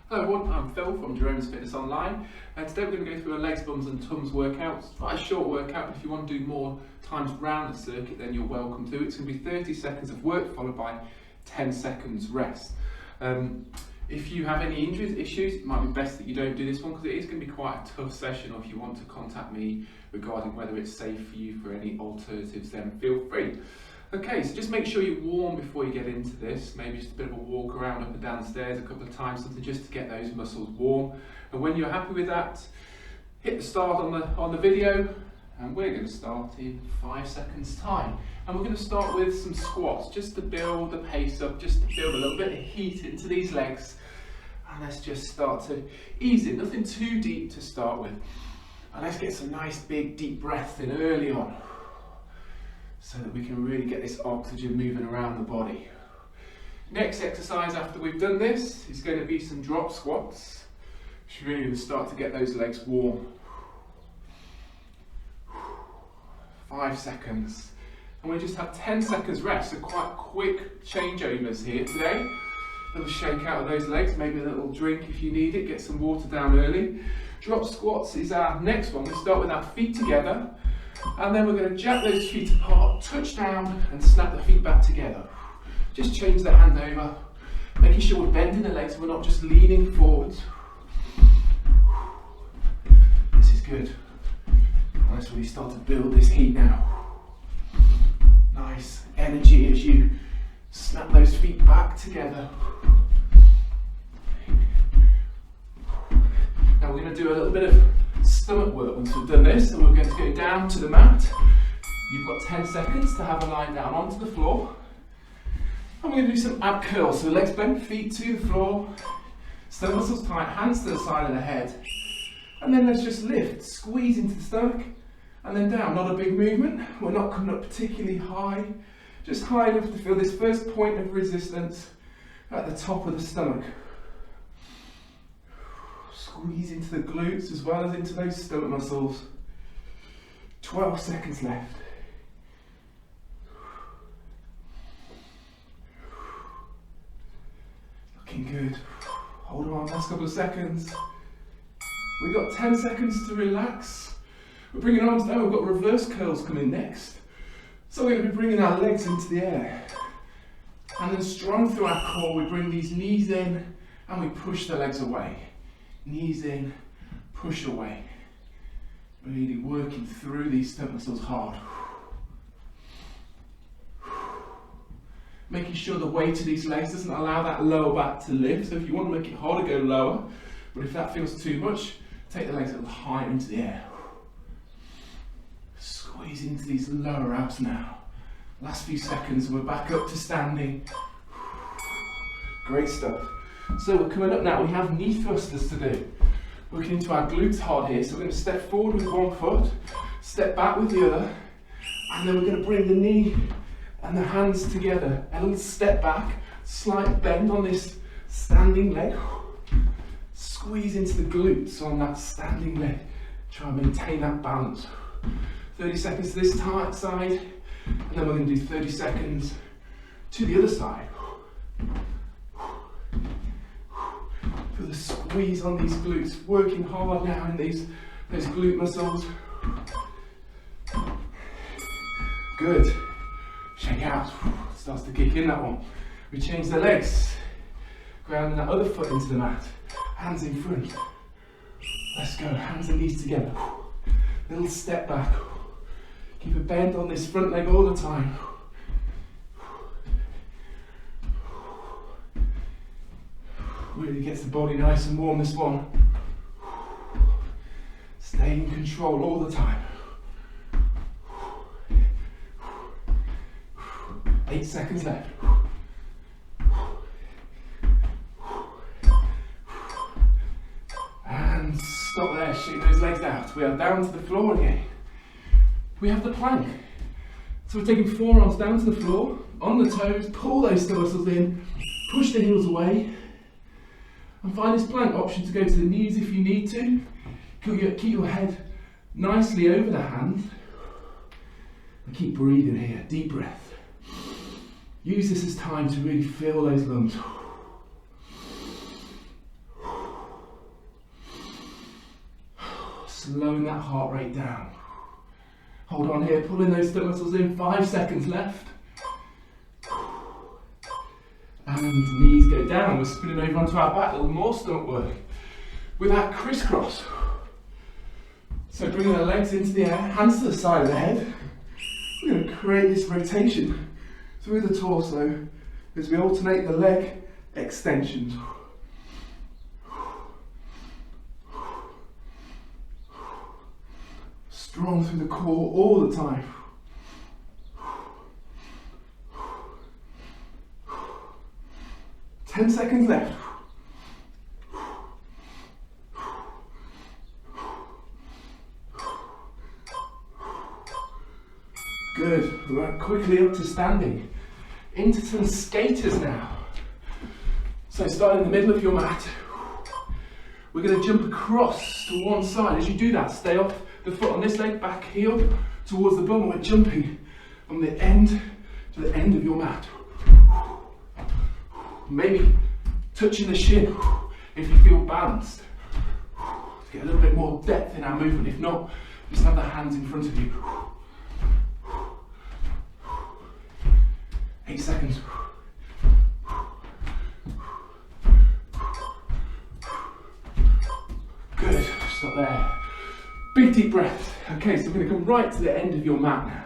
Hello everyone, I'm Phil from Jerome's Fitness Online, and today we're going to go through a legs, bums and tums workout. It's quite a short workout, but if you want to do more times round the circuit then you're welcome to. It's going to be 30 seconds of work followed by 10 seconds rest. If you have any injuries, issues, it might be best that you don't do this one because it is going to be quite a tough session, or if you want to contact me regarding whether it's safe for you for any alternatives then feel free. Okay, so just make sure you're warm before you get into this, maybe just a bit of a walk around up and down the stairs a couple of times, something just to get those muscles warm. And when you're happy with that, hit the start on the video, and we're going to start in 5 seconds time. And we're going to start with some squats, just to build the pace up, just to build a little bit of heat into these legs. And let's just start to ease it, nothing too deep to start with. And let's get some nice big deep breaths in early on, so that we can really get this oxygen moving around the body. Next exercise after we've done this is going to be some drop squats. Which really will start to get those legs warm. 5 seconds. And we just have 10 seconds rest, so quite quick changeovers here today. A little shake out of those legs, maybe a little drink if you need it, get some water down early. Drop squats is our next one. We start with our feet together. And then we're going to jack those feet apart, touch down and snap the feet back together. Just change the hand over, making sure we're bending the legs, we're not just leaning forwards. This is good. Let's really start to build this heat now. Nice energy as you snap those feet back together. Now we're going to do a little bit of stomach work once we've done this, and we're going to go down to the mat. You've got 10 seconds to have a lie down onto the floor. And we're going to do some ab curls, so legs bent, feet to the floor, stomach muscles tight, hands to the side of the head. And then let's just lift, squeeze into the stomach, and then down. Not a big movement, we're not coming up particularly high, just high enough to feel this first point of resistance at the top of the stomach. Squeeze into the glutes as well as into those stomach muscles. 12 seconds left. Looking good. Hold on, last couple of seconds. We've got 10 seconds to relax. We're bringing arms down, we've got reverse curls coming next. So we're going to be bringing our legs into the air. And then strong through our core, we bring these knees in and we push the legs away. Knees in, push away. Really working through these stomach muscles hard. Making sure the weight of these legs doesn't allow that lower back to lift. So if you want to make it harder, go lower. But if that feels too much, take the legs a little higher into the air. Squeeze into these lower abs now. Last few seconds, we're back up to standing. Great stuff. So we're coming up now, we have knee thrusters to do. Working into our glutes hard here, so we're going to step forward with one foot, step back with the other, and then we're going to bring the knee and the hands together. A little step back, slight bend on this standing leg. Squeeze into the glutes on that standing leg. Try and maintain that balance. 30 seconds to this side, and then we're going to do 30 seconds to the other side. Feel the squeeze on these glutes, working hard now in those glute muscles. Good. Shake out. Starts to kick in, that one. We change the legs. Grounding that other foot into the mat. Hands in front. Let's go. Hands and knees together. Little step back. Keep a bend on this front leg all the time. Really gets the body nice and warm, this one. Stay in control all the time. 8 seconds left. And stop there, shake those legs out. We are down to the floor again. We have the plank. So we're taking forearms down to the floor, on the toes, pull those stomach muscles in, push the heels away. And find this plank option to go to the knees if you need to. Keep your head nicely over the hand. And keep breathing here, deep breath. Use this as time to really fill those lungs. slowing that heart rate down. Hold on here, pulling those stomach muscles in, 5 seconds left. And knees go down, we're spinning over onto our back, a little more stomach work with our crisscross. So bringing the legs into the air, hands to the side of the head. We're going to create this rotation through the torso as we alternate the leg extensions. Strong through the core all the time. 10 seconds left. Good. We're quickly up to standing. Into some skaters now. So start in the middle of your mat. We're going to jump across to one side. As you do that, stay off the foot on this leg, back heel towards the bum. We're jumping from the end to the end of your mat. Maybe touching the shin if you feel balanced. Get a little bit more depth in our movement. If not, just have the hands in front of you. 8 seconds. Good, stop there. Big deep breaths. Okay, so we're going to come right to the end of your mat now.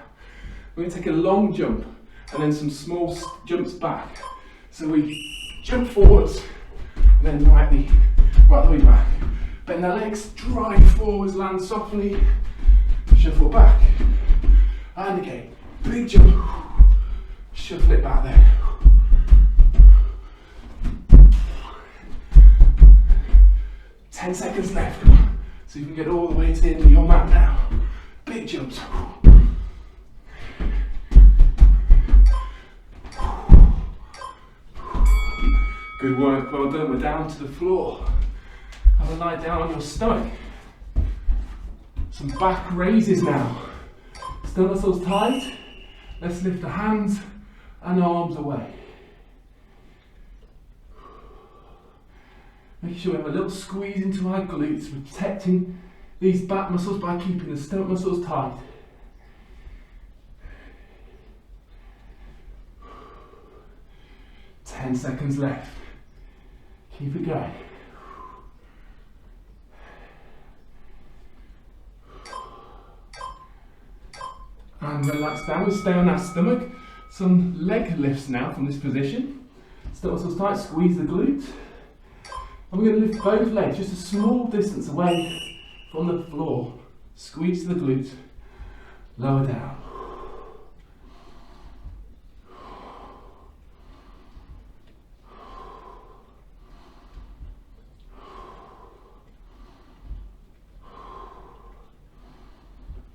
We're going to take a long jump and then some small jumps back. So we jump forwards and then right the way back. Bend the legs, drive forwards, land softly, shuffle back. And again, big jump, shuffle it back there. Ten seconds left, come on. So you can get all the way to the end of your mat now. Big jumps. Good work, well done. We're down to the floor. Have a lie down on your stomach. Some back raises now. Stomach muscles tight. Let's lift the hands and arms away. Making sure we have a little squeeze into our glutes. We're protecting these back muscles by keeping the stomach muscles tight. Ten seconds left. Keep it going. And relax down. We'll stay on our stomach. Some leg lifts now from this position. Stomach muscles tight, squeeze the glutes. And we're going to lift both legs just a small distance away from the floor. Squeeze the glutes, lower down.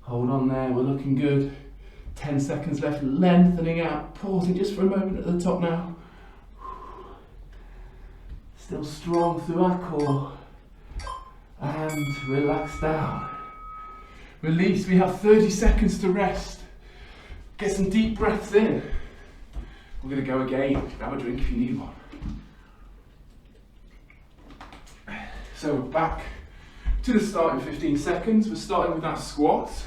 Hold on there, we're looking good. 10 seconds left, lengthening out, pausing just for a moment at the top now. Still strong through our core. And relax down. Release, we have 30 seconds to rest. Get some deep breaths in. We're going to go again, grab a drink if you need one. So we're back to the start in 15 seconds. We're starting with our squats.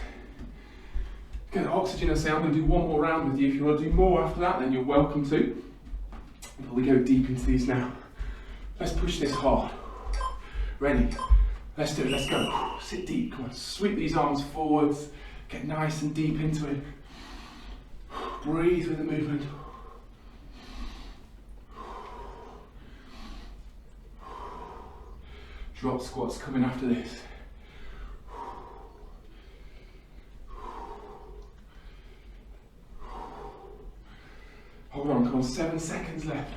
Get oxygen and say I'm going to do one more round with you. If you want to do more after that, then you're welcome to. Before we go deep into these now. Let's push this hard. Ready? Let's do it, let's go. Sit deep, come on, sweep these arms forwards. Get nice and deep into it. Breathe with the movement. Drop squats coming after this. Hold on, come on, 7 seconds left.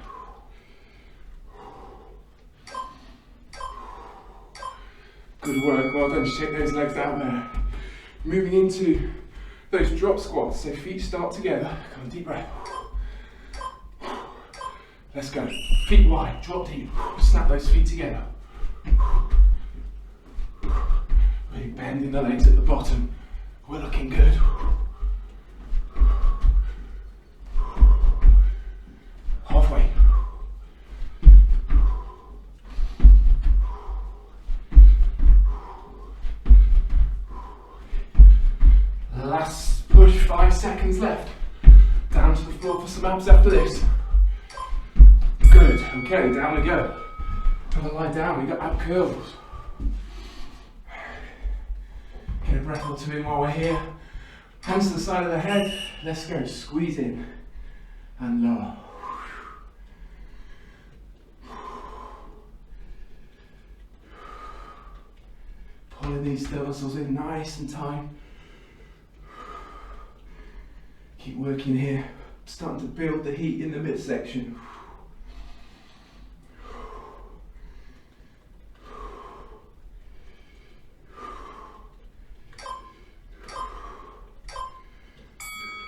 Good work, well done, shake those legs out there. Moving into those drop squats, so feet start together. Come on, deep breath. Let's go, feet wide, drop deep, snap those feet together. Really bending the legs at the bottom, we're looking good. Halfway. seconds left. Down to the floor for some abs after this. Good, okay, down we go. Have a lie down, we've got ab curls. Get a breath or two in while we're here. Hands to the side of the head. Let's go, squeeze in and lower. Pulling these still muscles in nice and tight. Keep working here. Starting to build the heat in the midsection.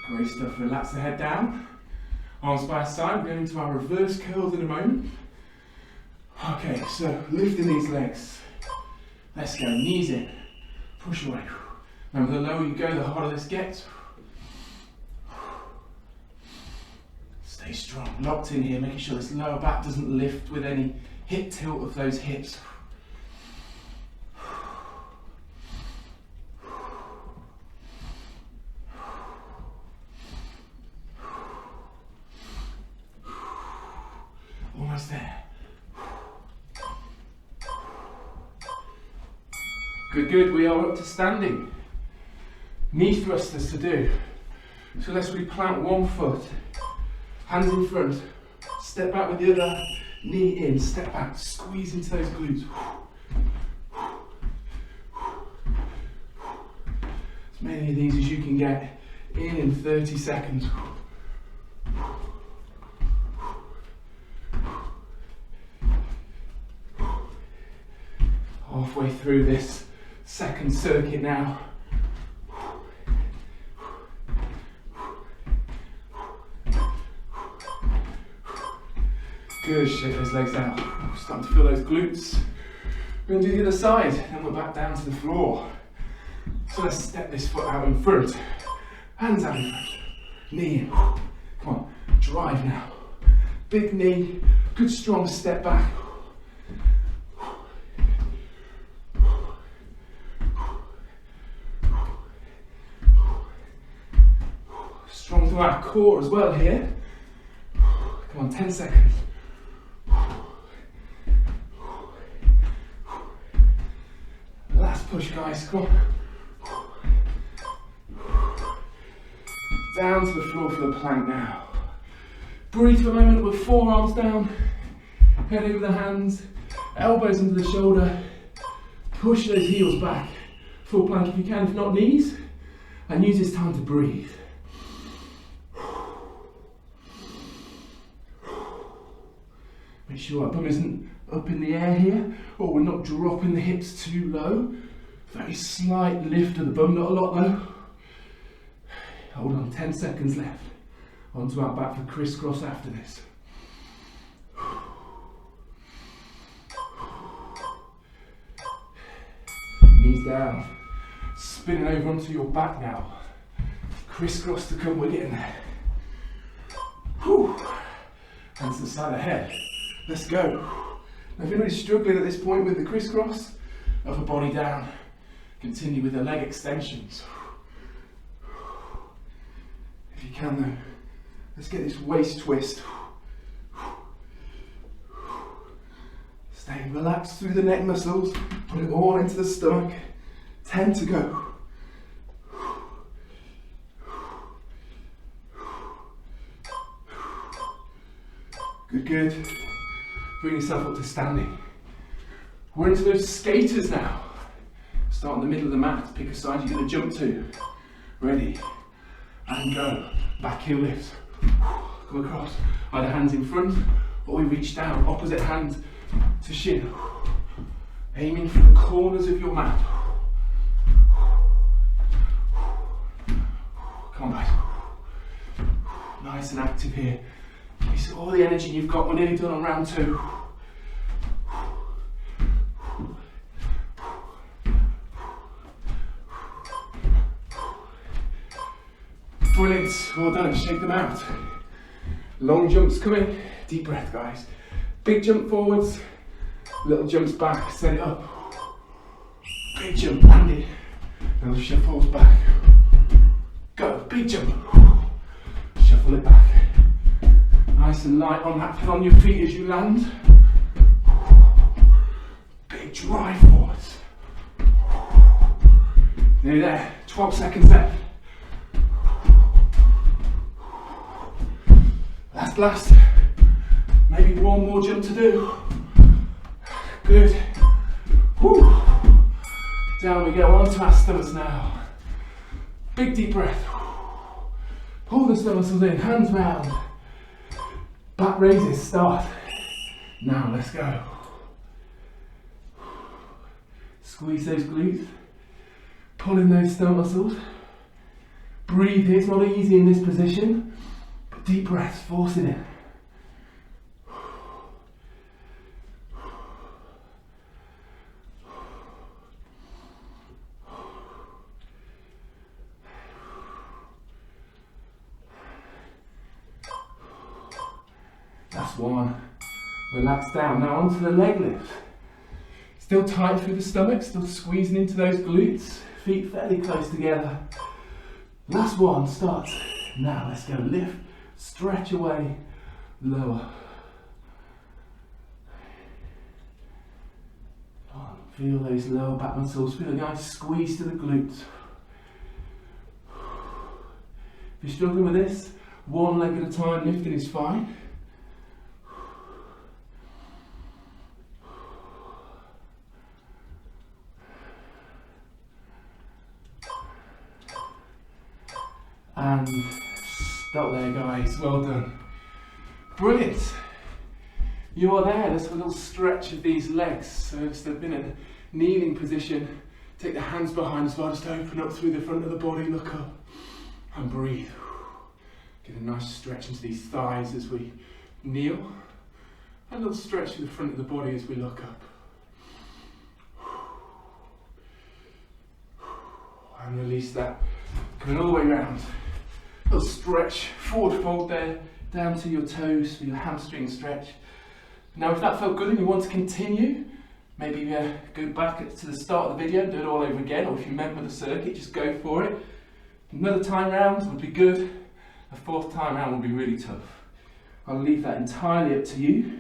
Great stuff. Relax the head down. Arms by side. We're going into our reverse curls in a moment. Okay, so lifting these legs. Let's go. Knees in. Push away. Remember, the lower you go, the harder this gets. Stay strong. Locked in here, making sure this lower back doesn't lift with any hip tilt of those hips. Almost there. Good, good. We are up to standing. Knee thrusters to do. So let's replant one foot. Hands in front. Step back with the other. Knee in. Step back. Squeeze into those glutes. As many of these as you can get in 30 seconds. Halfway through this second circuit now. Good, shake those legs out. Starting to feel those glutes. We're going to do the other side, and we're back down to the floor. So let's step this foot out in front. Hands out in front. Knee in. Come on, drive now. Big knee, good strong step back. Strong to our core as well here. Come on, 10 seconds. Last push, guys, come on. Down to the floor for the plank now. Breathe for a moment with forearms down, head over the hands, elbows into the shoulder. Push those heels back. Full plank if you can, if not knees. And use this time to breathe. Make sure our bum isn't up in the air here, or we're not dropping the hips too low. Very slight lift of the bum, not a lot though. Hold on, 10 seconds left. Onto our back for crisscross after this. Knees down. Spinning over onto your back now. Crisscross to come, we're getting there. Whew. Hands to the side of the head. Let's go. Now if anybody's struggling at this point with the crisscross, upper body down. Continue with the leg extensions. If you can though, let's get this waist twist. Stay relaxed through the neck muscles, put it all into the stomach. 10 to go. Good, good. Bring yourself up to standing. We're into those skaters now. Start in the middle of the mat, pick a side you're going to jump to. Ready, and go. Back heel lifts. Come across, either hands in front, or we reach down, opposite hand to shin. Aiming for the corners of your mat. Come on guys. Nice and active here. Release all the energy you've got. We're nearly done on round 2. Brilliant, well done, shake them out. Long jumps coming, deep breath guys. Big jump forwards, little jumps back, set it up. Big jump, landed, little shuffles back. Go. Big jump. Shuffle it back. Nice and light on that, on your feet as you land. Big drive forwards. Nearly there, 12 seconds left. Last. Maybe one more jump to do. Good. Woo. Down we go, onto our stomachs now. Big deep breath. Pull the stomach muscles in, hands round. Back raises, start. Now let's go. Squeeze those glutes. Pull in those stomach muscles. Breathe here, it's not easy in this position. But deep breaths, forcing it. That's one. Relax down. Now onto the leg lift. Still tight through the stomach, still squeezing into those glutes. Feet fairly close together. Last one, start. Now let's go. Lift, stretch away, lower. Feel those lower back muscles. Feel a nice squeeze to the glutes. If you're struggling with this, one leg at a time lifting is fine. And stop there, guys. Well done. Brilliant. You are there. Let's have a little stretch of these legs. So just a minute, kneeling position. Take the hands behind as well. Just open up through the front of the body. Look up and breathe. Get a nice stretch into these thighs as we kneel. And a little stretch to the front of the body as we look up. And release that. Coming all the way around. A little stretch, forward fold there, down to your toes for your hamstring stretch. Now if that felt good and you want to continue, maybe go back to the start of the video and do it all over again, or if you remember the circuit, just go for it. Another time round would be good. A fourth time round would be really tough. I'll leave that entirely up to you.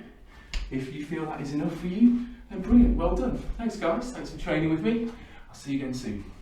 If you feel that is enough for you, then brilliant, well done. Thanks guys, thanks for training with me. I'll see you again soon.